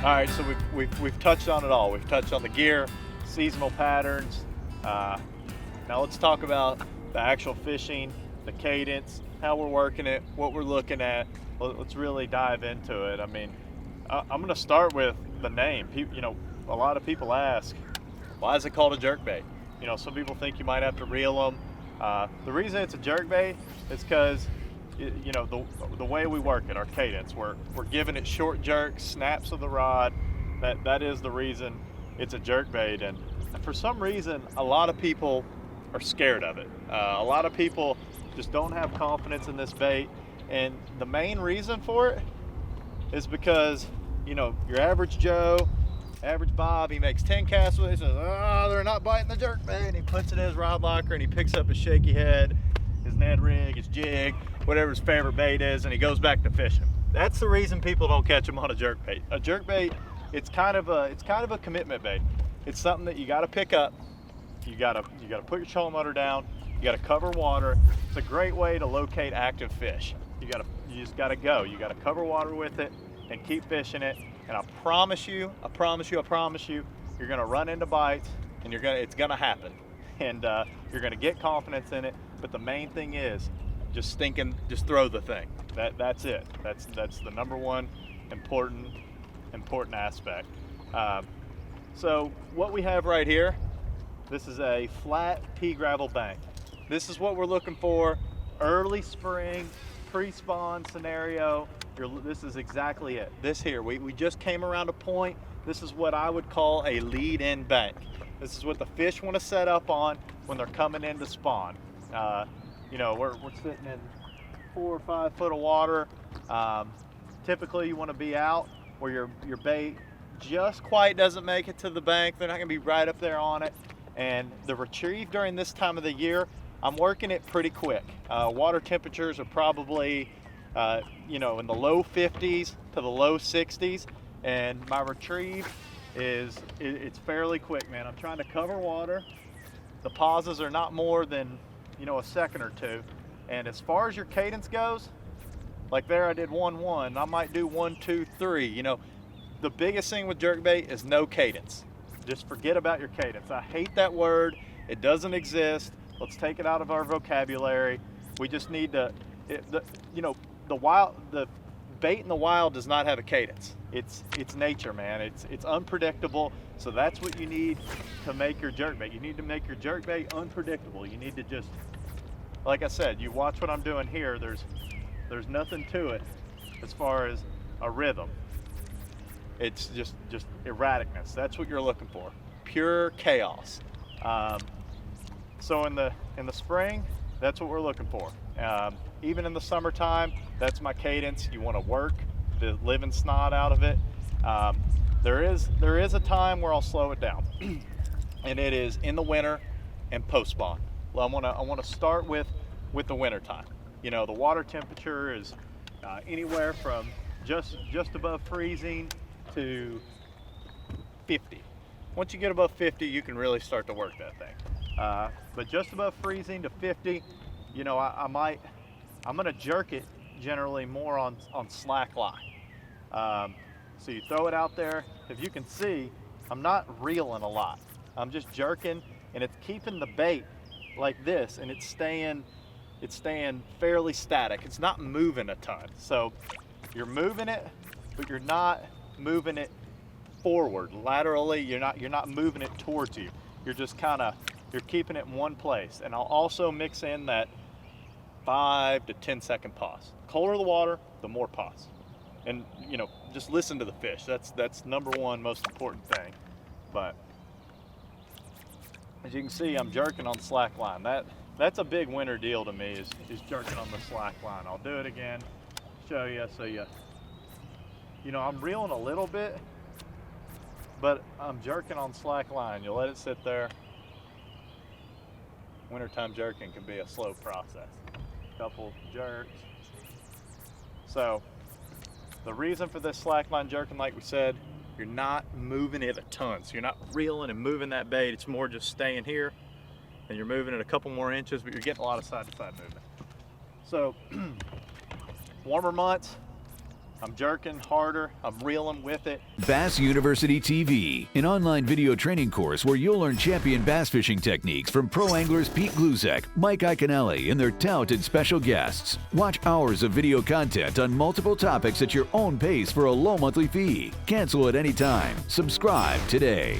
All right, so we've touched on it all. We've touched on the gear, seasonal patterns. Now let's talk about the actual fishing, the cadence, how we're working it, what we're looking at. Let's really dive into it. I mean, I'm going to start with the name. A lot of people ask, why is it called a jerkbait? Some people think you might have to reel them. The reason it's a jerkbait is because the way we work it, our cadence, we're giving it short jerks, snaps of the rod. That is the reason it's a jerkbait. And for some reason, a lot of people are scared of it. A lot of people just don't have confidence in this bait. And the main reason for it is because, your average Joe, average Bob, he makes 10 casts with it, he says, oh, they're not biting the jerkbait, and he puts it in his rod locker and he picks up his shaky head, his Ned rig, his jig, whatever his favorite bait is, and he goes back to fishing. That's the reason people don't catch them on a jerkbait. A jerkbait, it's kind of a commitment bait. It's something that you got to pick up. You got to put your trolling motor down. You got to cover water. It's a great way to locate active fish. You just got to go. You got to cover water with it and keep fishing it. And I promise you, you're gonna run into bites, and it's gonna happen, and you're gonna get confidence in it. But the main thing is just throw the thing. That's it. That's the number one important aspect. So what we have right here, this is a flat pea gravel bank. This is what we're looking for. Early spring, pre-spawn scenario. This is exactly it. This here, we just came around a point. This is what I would call a lead-in bank. This is what the fish want to set up on when they're coming in to spawn. We're sitting in 4 or 5 foot of water. Typically, you want to be out where your bait just quite doesn't make it to the bank. They're not going to be right up there on it. And the retrieve during this time of the year, I'm working it pretty quick. Water temperatures are probably in the low 50s to the low 60s, and my retrieve it's fairly quick, man. I'm trying to cover water. The pauses are not more than a second or two. And as far as your cadence goes, like there I did 1-1, I might do 1-2-3. The biggest thing with jerkbait is no cadence. Just forget about your cadence. I hate that word. It doesn't exist. Let's take it out of our vocabulary. We just need to the bait in the wild does not have a cadence. It's nature, man. It's unpredictable. So that's what you need to make your jerkbait. You need to make your jerkbait unpredictable. You need to just, like I said, you watch what I'm doing here. There's nothing to it as far as a rhythm. It's just erraticness. That's what you're looking for. Pure chaos. So in the spring, that's what we're looking for. Even in the summertime, that's my cadence. You want to work the living snot out of it. There is a time where I'll slow it down, and it is in the winter and post spawn. Well, I want to start with the winter time. The water temperature is anywhere from just above freezing to 50. Once you get above 50, you can really start to work that thing. But just above freezing to 50, I'm gonna jerk it generally more on slack line. So you throw it out there. If you can see, I'm not reeling a lot. I'm just jerking, and it's keeping the bait like this, and it's staying fairly static. It's not moving a ton. So you're moving it, but you're not moving it forward laterally. You're not moving it towards you. You're just you're keeping it in one place. And I'll also mix in that 5 to 10 second pause. The colder the water, the more pause. And just listen to the fish. That's number one most important thing. But as you can see, I'm jerking on slack line. That's a big winter deal to me, is jerking on the slack line. I'll do it again, show you. So I'm reeling a little bit, but I'm jerking on slack line. You let it sit there. Wintertime jerking can be a slow process. Couple jerks. So the reason for this slack line jerking, like we said, you're not moving it a ton. So you're not reeling and moving that bait. It's more just staying here, and you're moving it a couple more inches, but you're getting a lot of side to side movement. So warmer months, I'm jerking harder, I'm reeling with it. Bass University TV, an online video training course where you'll learn champion bass fishing techniques from pro anglers Pete Glusek, Mike Iaconelli, and their talented special guests. Watch hours of video content on multiple topics at your own pace for a low monthly fee. Cancel at any time. Subscribe today.